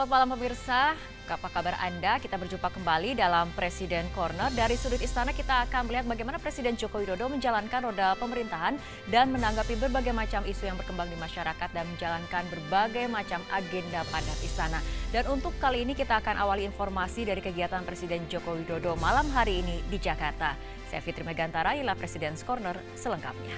selamat malam pemirsa. Apa kabar Anda? Kita berjumpa kembali dalam Presiden Corner. Dari sudut istana kita akan melihat bagaimana Presiden Joko Widodo menjalankan roda pemerintahan dan menanggapi berbagai macam isu yang berkembang di masyarakat dan menjalankan berbagai macam agenda padat istana. Dan untuk kali ini kita akan awali informasi dari kegiatan Presiden Joko Widodo malam hari ini di Jakarta. Saya Fitri Megantara, inilah Presiden's Corner selengkapnya.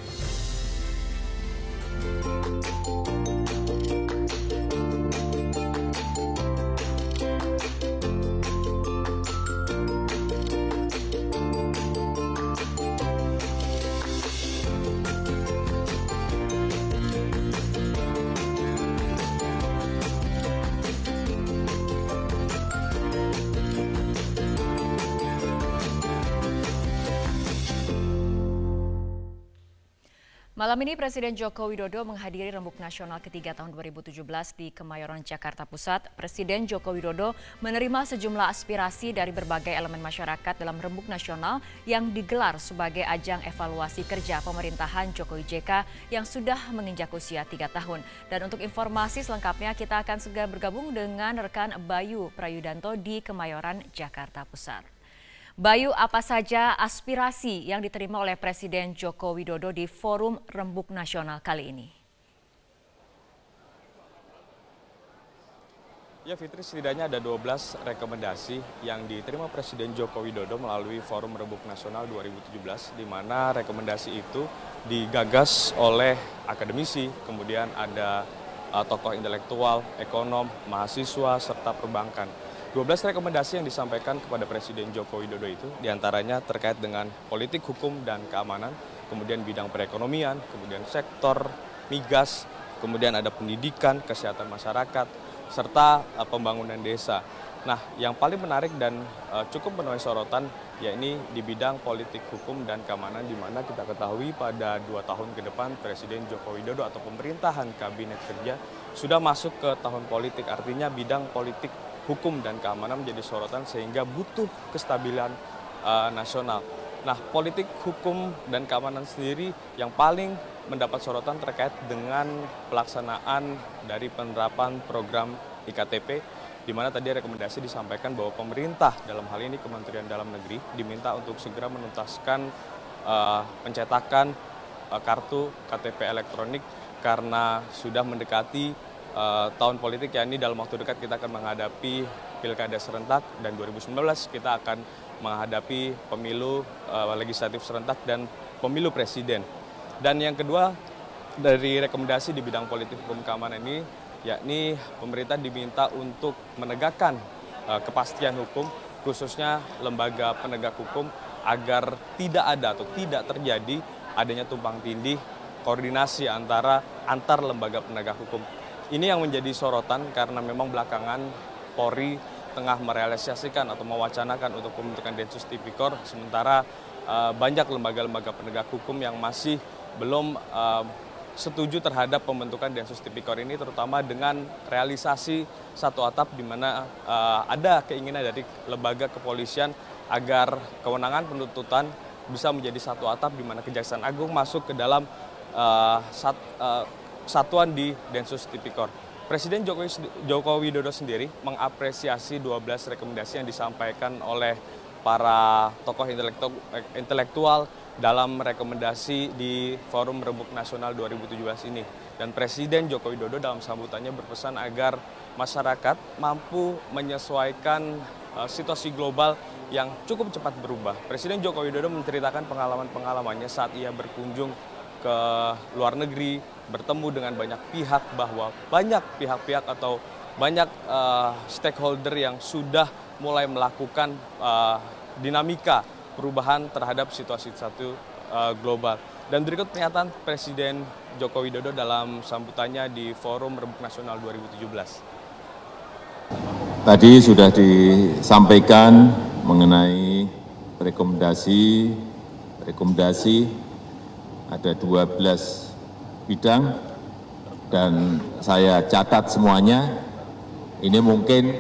Malam ini Presiden Joko Widodo menghadiri Rembuk Nasional ketiga tahun 2017 di Kemayoran, Jakarta Pusat. Presiden Joko Widodo menerima sejumlah aspirasi dari berbagai elemen masyarakat dalam Rembuk Nasional yang digelar sebagai ajang evaluasi kerja pemerintahan Jokowi JK yang sudah menginjak usia 3 tahun. Dan untuk informasi selengkapnya kita akan segera bergabung dengan rekan Bayu Prayudanto di Kemayoran, Jakarta Pusat. Bayu, apa saja aspirasi yang diterima oleh Presiden Joko Widodo di Forum Rembuk Nasional kali ini? Ya Fitri, setidaknya ada 12 rekomendasi yang diterima Presiden Joko Widodo melalui Forum Rembuk Nasional 2017, di mana rekomendasi itu digagas oleh akademisi, kemudian ada tokoh intelektual, ekonom, mahasiswa, serta perbankan. 12 rekomendasi yang disampaikan kepada Presiden Joko Widodo itu diantaranya terkait dengan politik hukum dan keamanan, kemudian bidang perekonomian, kemudian sektor migas, kemudian ada pendidikan, kesehatan masyarakat, serta pembangunan desa. Nah, yang paling menarik dan cukup menuai sorotan yakni di bidang politik hukum dan keamanan, di mana kita ketahui pada 2 tahun ke depan Presiden Joko Widodo atau pemerintahan Kabinet Kerja sudah masuk ke tahun politik, artinya bidang politik hukum dan keamanan menjadi sorotan sehingga butuh kestabilan nasional. Nah, politik hukum dan keamanan sendiri yang paling mendapat sorotan terkait dengan pelaksanaan dari penerapan program IKTP, di mana tadi rekomendasi disampaikan bahwa pemerintah, dalam hal ini Kementerian Dalam Negeri, diminta untuk segera menuntaskan pencetakan kartu KTP elektronik karena sudah mendekati tahun politik, yakni dalam waktu dekat kita akan menghadapi pilkada serentak dan 2019 kita akan menghadapi pemilu legislatif serentak dan pemilu presiden. Dan yang kedua dari rekomendasi di bidang politik hukum keamanan ini, yakni pemerintah diminta untuk menegakkan kepastian hukum, khususnya lembaga penegak hukum, agar tidak ada atau tidak terjadi adanya tumpang tindih koordinasi antar lembaga penegak hukum. Ini yang menjadi sorotan karena memang belakangan Polri tengah merealisasikan atau mewacanakan untuk pembentukan Densus Tipikor, sementara banyak lembaga-lembaga penegak hukum yang masih belum setuju terhadap pembentukan Densus Tipikor ini, terutama dengan realisasi satu atap, di mana ada keinginan dari lembaga kepolisian agar kewenangan penuntutan bisa menjadi satu atap, di mana Kejaksaan Agung masuk ke dalam satuan di Densus Tipikor. Presiden Joko Widodo sendiri mengapresiasi 12 rekomendasi yang disampaikan oleh para tokoh intelektual dalam rekomendasi di Forum Rembuk Nasional 2017 ini. Dan Presiden Joko Widodo dalam sambutannya berpesan agar masyarakat mampu menyesuaikan situasi global yang cukup cepat berubah. Presiden Joko Widodo menceritakan pengalaman-pengalamannya saat ia berkunjung ke luar negeri, bertemu dengan banyak pihak, bahwa banyak pihak-pihak atau banyak stakeholder yang sudah mulai melakukan dinamika perubahan terhadap situasi global. Dan berikut pernyataan Presiden Joko Widodo dalam sambutannya di Forum Rembuk Nasional 2017. Tadi sudah disampaikan mengenai rekomendasi ada 12 bidang dan saya catat semuanya. Ini mungkin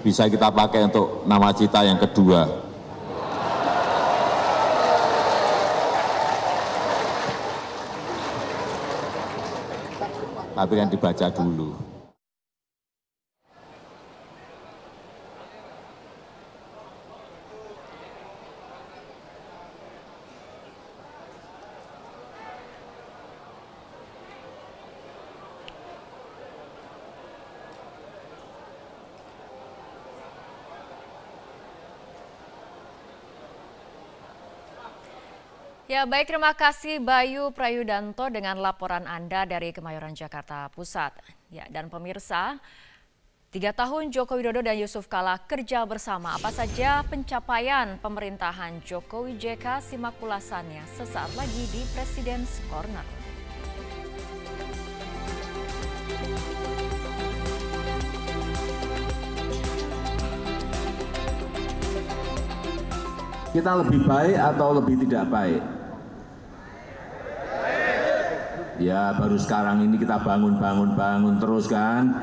bisa kita pakai untuk nawacita yang kedua. tapi kan dibaca dulu. Ya, baik, terima kasih Bayu Prayudanto dengan laporan Anda dari Kemayoran, Jakarta Pusat. Ya, dan pemirsa, 3 tahun Joko Widodo dan Yusuf Kala kerja bersama. Apa saja pencapaian pemerintahan Jokowi JK? Simak ulasannya sesaat lagi di President's Corner. Kita lebih baik atau lebih tidak baik? Ya baru sekarang ini kita bangun terus kan.